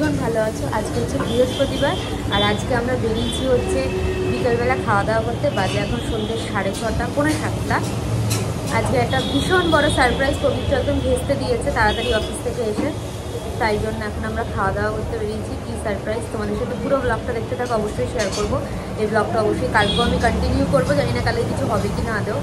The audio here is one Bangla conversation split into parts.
ভীষণ ভালো আছো। আজকে হচ্ছে বৃহস্পতিবার আর আজকে আমরা বেরিয়েছি হচ্ছে বিকেলবেলা খাওয়া দাওয়া করতে। বাজে এখন সন্ধ্যে 6:30, পৌনে 7টা। আজকে একটা ভীষণ বড় সারপ্রাইজ পবিত্র একদম ভেস্তে দিয়েছে তাড়াতাড়ি অফিস থেকে এসে, তাই জন্য এখন আমরা খাওয়া দাওয়া করতে বেরিয়েছি। কী সারপ্রাইজ তোমাদের সাথে পুরো ব্লগটা দেখতে থাকো, অবশ্যই শেয়ার করবো। এই ব্লগটা অবশ্যই কালকেও আমি কন্টিনিউ করবো, জানি না কালকে কিছু হবে কি না আদৌ।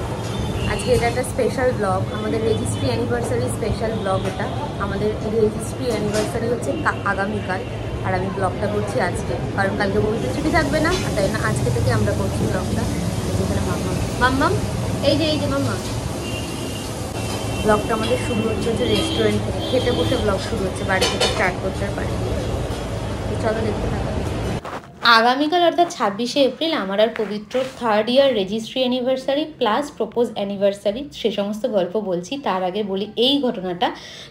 আজকে এটা একটা স্পেশাল ব্লগ, আমাদের রেজিস্ট্রি অ্যানিভার্সারি স্পেশাল ব্লগ। এটা আমাদের রেজিস্ট্রি অ্যানিভার্সারি হচ্ছে আগামীকাল, আর আমি ব্লগটা করছি আজকে, কারণ কালকে পবিত্র ছুটি থাকবে না, তাই না আজকে থেকে আমরা করছি ব্লগটা। যেখানে মাম্মাম এই যে মাম্মা, ব্লগটা আমাদের শুরু হচ্ছে রেস্টুরেন্ট থেকে, খেতে বসে ব্লগ শুরু হচ্ছে, বাড়ি থেকে স্টার্ট করতে পারি। চলো দেখতে থাকা। আগামীকাল অর্থাৎ 26শে এপ্রিল আমার আর Pabitra 3rd year registry anniversary plus propose anniversary, সে সমস্ত গল্প বলছি। তার আগে বলি এই ঘটনাটা।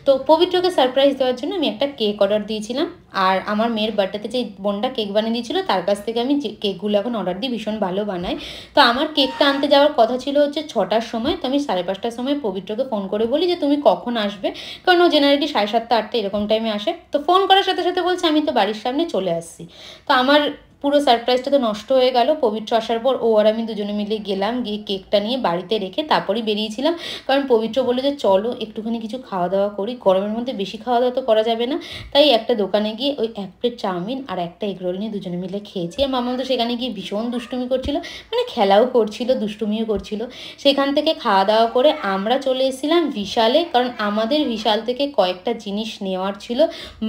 তো পবিত্রকে সারপ্রাইজ দেওয়ার জন্য আমি একটা কেক অর্ডার দিয়েছিলাম, আর আমার মেয়ের বার্থডেতে যে বোনটা কেক বানিয়ে দিয়েছিলো তার কাছ থেকে আমি যে কেকগুলো এখন অর্ডার দিই, ভীষণ ভালো বানাই। তো আমার কেকটা আনতে যাওয়ার কথা ছিল হচ্ছে 6টার সময়, তো আমি 5:30টার সময় পবিত্রকে ফোন করে বলি যে তুমি কখন আসবে, কারণ ও জেনারেলি 7:30, 8টা এরকম টাইমে আসে। তো ফোন করার সাথে সাথে বলছে আমি তো বাড়ির সামনে চলে আসছি। তো আমার পুরো সারপ্রাইজটা তো নষ্ট হয়ে গেল। পবিত্র আসার পর ও আর আমি দুজনে মিলে গেলাম, গিয়ে কেকটা নিয়ে বাড়িতে রেখে তারপরেই বেরিয়েছিলাম, কারণ পবিত্র বলে যে চলো একটুখানি কিছু খাওয়া দাওয়া করি, গরমের মধ্যে বেশি খাওয়া দাওয়া তো করা যাবে না। তাই একটা দোকানে গিয়ে ওই 1 প্লেট চাউমিন আর একটা এগরোল নিয়ে দুজনে মিলে খেয়েছি। আর মামা তো সেখানে গিয়ে ভীষণ দুষ্টুমি করছিল, মানে খেলাও করছিল দুষ্টুমিও করছিল। সেখান থেকে খাওয়া দাওয়া করে আমরা চলে এসেছিলাম বিশালে, কারণ আমাদের বিশাল থেকে কয়েকটা জিনিস নেওয়ার ছিল,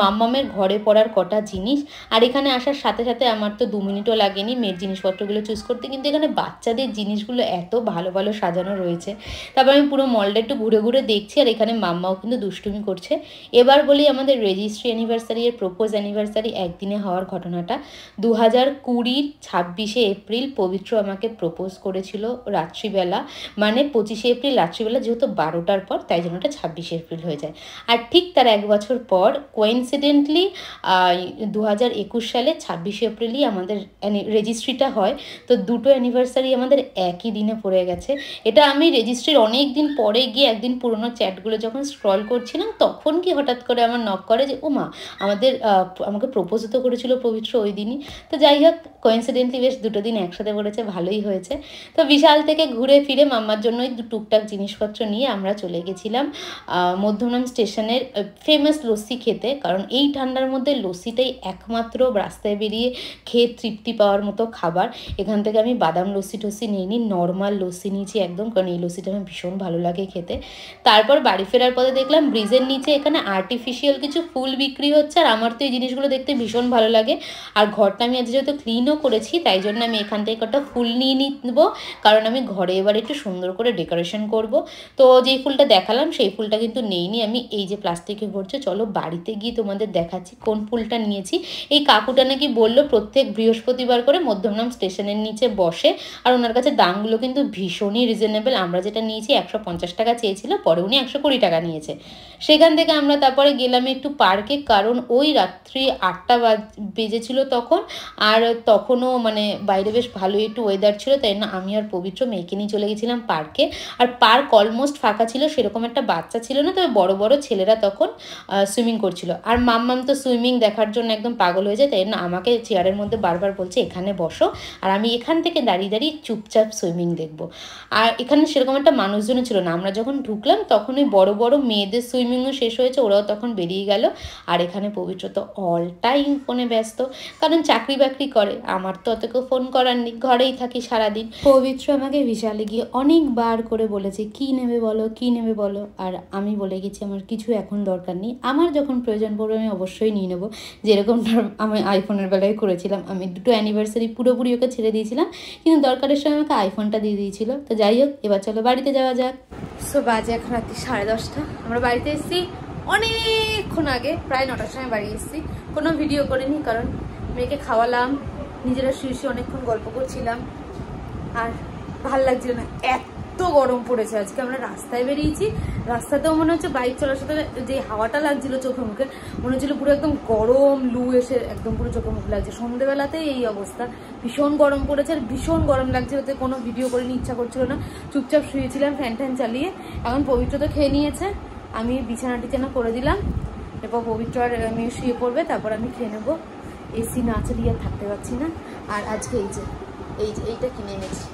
মাম্মামের ঘরে পড়ার কটা জিনিস। আর এখানে আসার সাথে সাথে আমার তো 2 মিনিটও লাগেনি মেয়ের জিনিসপত্রগুলো চুজ করতে, কিন্তু এখানে বাচ্চাদের জিনিসগুলো এত ভালো ভালো সাজানো রয়েছে। তারপর আমি পুরো মলটা একটু ঘুরে ঘুরে দেখছি, আর এখানে মাম্মাও কিন্তু দুষ্টুমি করছে। এবার বলি আমাদের রেজিস্ট্রি অ্যানিভার্সারি এর প্রপোজ অ্যানিভার্সারি একদিনে হওয়ার ঘটনাটা। 2020 26শে এপ্রিল পবিত্র আমাকে প্রপোজ করেছিল রাত্রিবেলা, মানে 25শে এপ্রিল রাত্রিবেলা, যেহেতু 12টার পর তাই জন্য ওটা 26শে এপ্রিল হয়ে যায়। আর ঠিক তার 1 বছর পর কোইন্সিডেন্টলি 2021 সালে 26শে এপ্রিলই আমাদের রেজিস্ট্রিটা হয়। তো দুটো অ্যানিভার্সারি আমাদের একই দিনে পড়ে গেছে। এটা আমি রেজিস্ট্রির অনেক দিন পরে গিয়ে একদিন পুরোনো চ্যাটগুলো যখন স্ক্রল করছিলাম, তখন কি হঠাৎ করে আমার নক করে যে ও মা আমাকে প্রপোজ তো করেছিল পবিত্র ওই দিনই। তো যাই হোক, কোইন্সিডেন্টলি বেশ দুটো দিন একসাথে পড়েছে, ভালোই হয়েছে। তো বিশাল থেকে ঘুরে ফিরে মাম্মার জন্যই টুকটাক জিনিসপত্র নিয়ে আমরা চলে গেছিলাম মধ্যমগ্রাম স্টেশনের ফেমাস লস্যি খেতে, কারণ এই ঠান্ডার মধ্যে লস্যিটাই একমাত্র রাস্তায় বেরিয়ে খেয়ে তৃপ্তি পাওয়ার মতো খাবার। এখান থেকে আমি বাদাম লস্যি টস্যি নিইনি, নর্মাল লস্যি নিয়েছি একদম, কারণ এই লস্যিটা আমার ভীষণ ভালো লাগে খেতে। তারপর বাড়ি ফেরার পথে দেখলাম ব্রিজের নিচে এখানে আর্টিফিশিয়াল কিছু ফুল বিক্রি হচ্ছে, আর আমার তো এই জিনিসগুলো দেখতে ভীষণ ভালো লাগে। আর ঘরটা আমি আজ যেহেতু ক্লিনও করেছি, তাই জন্য আমি এখান থেকে একটা ফুল নিয়ে নিব, কারণ আমি ঘরে এবার একটু সুন্দর করে ডেকোরেশন করব। তো যেই ফুলটা দেখালাম সেই ফুলটা কিন্তু নেইনি আমি, এই যে প্লাস্টিকে ভরছে। চলো বাড়িতে গিয়ে তোমাদের দেখাচ্ছি কোন ফুলটা নিয়েছি। এই কাকুটা নাকি বললো প্রত্যেক বৃহস্পতিবার করে মধ্যমগ্রাম স্টেশনের নিচে বসে, আর ওনার কাছে দামগুলো কিন্তু ভীষণই রিজনেবল। আমরা যেটা নিয়েছি 150 টাকা চেয়েছিল, পরে উনি 120 টাকা নিয়েছে। সেখান থেকে আমরা তারপরে গেলাম একটু পার্কে, কারণ ওই রাত্রি 8টা বেজেছিল তখন, আর তখনও মানে বাইরে বেশ ভালোই একটু ওয়েদার ছিল, তাই না আমি আর পবিত্র মেয়েকে নিয়ে চলে গেছিলাম পার্কে। আর পার্ক অলমোস্ট ফাঁকা ছিল, সেরকম একটা বাচ্চা ছিল না, তবে বড় বড় ছেলেরা তখন সুইমিং করছিল। আর মাম্মাম তো সুইমিং দেখার জন্য একদম পাগল হয়ে যায়, তাই না আমাকে চেয়ারের মধ্যে বারবার বলছে এখানে বসো, আর আমি এখান থেকে দাঁড়িয়ে দাঁড়িয়ে চুপচাপ সুইমিং দেখবো। আর এখানে সেরকম একটা মানুষজনও ছিল না, আমরা যখন ঢুকলাম তখন ওই বড় বড় মেয়েদের সুইমিংও শেষ হয়েছে, ওরাও তখন বেরিয়ে গেল। আর এখানে পবিত্র তো অল টাইম ফোনে ব্যস্ত, কারণ চাকরি বাকরি করে, আমার তো অত কেউ ফোন করার নেই, ঘরেই থাকি সারাদিন। পবিত্র আমাকে বিশালে গিয়ে অনেকবার করে বলেছে কি নেবে বলো কি নেবে বলো, আর আমি বলে গেছি আমার কিছু এখন দরকার নেই, আমার যখন প্রয়োজন পড়বে আমি অবশ্যই নিয়ে নেবো। যেরকম আমি আইফোনের বেলায় করেছিলাম, আমি দুটো অ্যানিভার্সারি পুরোপুরি ওকে ছেড়ে দিয়েছিলাম, কিন্তু দরকারের সময় আমাকে আইফোনটা দিয়ে দিয়েছিল। তো যাই হোক, এবার চলো বাড়িতে যাওয়া যাক। সো বাজে এখন রাত্রি 10:30, আমরা বাড়িতে এসেছি অনেকক্ষণ আগে, প্রায় 9টার সময় বাড়ি এসেছি। কোনো ভিডিও করিনি, কারণ মেয়েকে খাওয়ালাম, নিজেরা শুয়ে শুয়ে অনেকক্ষণ গল্প করছিলাম, আর ভাল লাগছিল না, এত গরম পড়েছে। আজকে আমরা রাস্তায় বেরিয়েছি, রাস্তাতেও মনে হচ্ছে বাইক চলার সাথে যে হাওয়াটা লাগছিল চোখে মুখে, মনে হচ্ছিল পুরো একদম গরম লু এসে একদম পুরো চোখে মুখ লাগছে। সন্ধ্যেবেলাতেই এই অবস্থা, ভীষণ গরম পড়েছে, আর ভীষণ গরম লাগছিল, তো কোনো ভিডিও করিনি, ইচ্ছা করছিল না, চুপচাপ শুয়েছিলাম ফ্যান ট্যান চালিয়ে। এখন পবিত্র তো খেয়ে নিয়েছে, আমি বিছানা টিছানা করে দিলাম, এরপর পবিত্র আর মেয়ে শুয়ে পড়বে, তারপর আমি খেয়ে নেবো। এসি না চালিয়ে আর থাকতে পারছি না। আর আজকে এইটা কিনে এনেছি,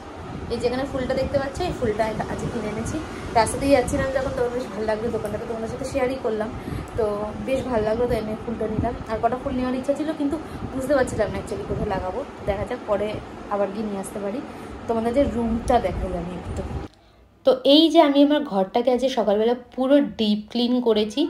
এই যেখানে ফুলটা দেখতে পাচ্ছি এই ফুলটা আজকে কিনে এনেছি। রাস্তা দিয়ে যাচ্ছিলাম যখন, তখন বেশ ভালো লাগলো, দোকানটাতে তোমাদের সাথে শেয়ারই করলাম, তো বেশ ভালো লাগলো, তাই আমি ফুলটা নিলাম। আর কটা ফুল নেওয়ার ইচ্ছা ছিল, কিন্তু বুঝতে পারছিলাম না অ্যাকচুয়ালি কোথায় লাগাবো। দেখা যাক পরে আবার গিয়ে নিয়ে আসতে পারি। তোমাদের যে রুমটা দেখাই আমি একটু। তো এই যে আমি আমার ঘরটাকে আজকে সকালবেলা পুরো ডিপ ক্লিন করেছি।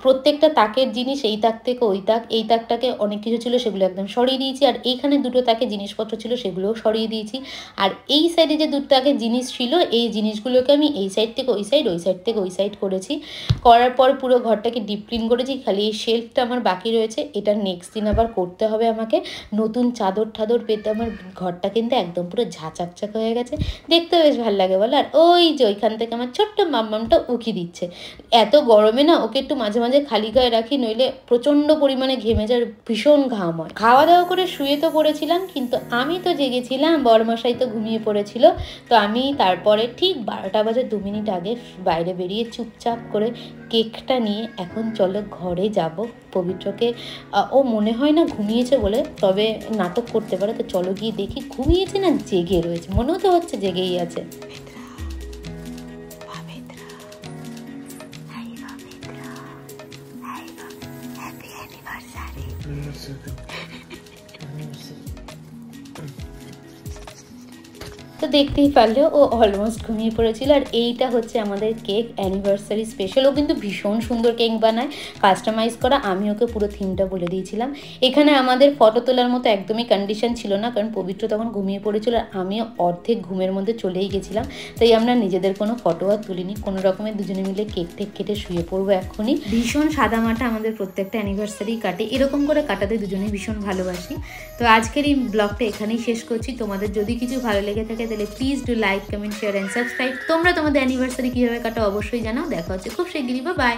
প্রত্যেকটা তাকের জিনিস, এই তাক থেকে ওই তাক, এই তাকটাকে অনেক কিছু ছিল সেগুলো একদম সরিয়ে দিয়েছি, আর এইখানে দুটো তাকে জিনিসপত্র ছিল সেগুলোও সরিয়ে দিয়েছি। আর এই সাইডে যে দুটো তাকের জিনিস ছিল এই জিনিসগুলোকে আমি এই সাইড থেকে ওই সাইড, ওই সাইড থেকে ওই সাইড করেছি। করার পর পুরো ঘরটাকে ডিপ ক্লিন করেছি। খালি এই শেলফটা আমার বাকি রয়েছে, এটা নেক্সট দিন আবার করতে হবে আমাকে। নতুন চাদর ঠাদর পেতে আমার ঘরটা কিন্তু একদম পুরো ঝাঁচাকচাক হয়ে গেছে, দেখতে বেশ ভালো লাগে বলো। আর ওই যে ওইখান থেকে আমার ছোট্ট মাম্মামটা উকি দিচ্ছে। এত গরমে না ওকে একটু মাঝে মাঝে খালি গায়ে রাখি, নইলে প্রচণ্ড পরিমাণে ঘেমে যায়, ভীষণ ঘাম হয়। খাওয়া দাওয়া করে শুয়ে তো পড়েছিলাম, কিন্তু আমি তো জেগেছিলাম, বড়মশাই তো ঘুমিয়ে পড়েছিল। তো আমি তারপরে ঠিক 12টা বাজে 2 মিনিট আগে বাইরে বেরিয়ে চুপচাপ করে কেকটা নিয়ে এখন চলো ঘরে যাব। পবিত্রকে ও মনে হয় না ঘুমিয়েছে বলে, তবে নাটক করতে পারে, তো চলো গিয়ে দেখি ঘুমিয়েছে না জেগে রয়েছে। মনেও তো হচ্ছে জেগেই আছে। তো দেখতেই পারলেও ও অলমোস্ট ঘুমিয়ে পড়েছিল। আর এইটা হচ্ছে আমাদের কেক, অ্যানিভার্সারি স্পেশাল। ও কিন্তু ভীষণ সুন্দর কেক বানায়, কাস্টমাইজ করা। আমি ওকে পুরো থিমটা বলে দিয়েছিলাম। এখানে আমাদের ফটো তোলার মতো একদমই কন্ডিশন ছিল না, কারণ পবিত্র তখন ঘুমিয়ে পড়েছিল আর আমিও অর্ধেক ঘুমের মধ্যে চলেই গেছিলাম। তাই আমরা নিজেদের কোনো ফটো আর তুলিনি, কোনো রকমের দুজনে মিলে কেক টেক কেটে শুয়ে পড়বো এখনই। ভীষণ সাদামাটা আমাদের প্রত্যেকটা অ্যানিভার্সারি কাটে, এরকম করে কাটাতে দুজনেই ভীষণ ভালোবাসি। তো আজকের এই ব্লগটা এখানেই শেষ করছি। তোমাদের যদি কিছু ভালো লেগে থাকে তাহলে please do like, comment, share and subscribe. তোমরা তোমাদের অ্যানিভার্সারি কীভাবে কাটো অবশ্যই জানাও। দেখা হচ্ছে খুব শিগগিরই, বাই।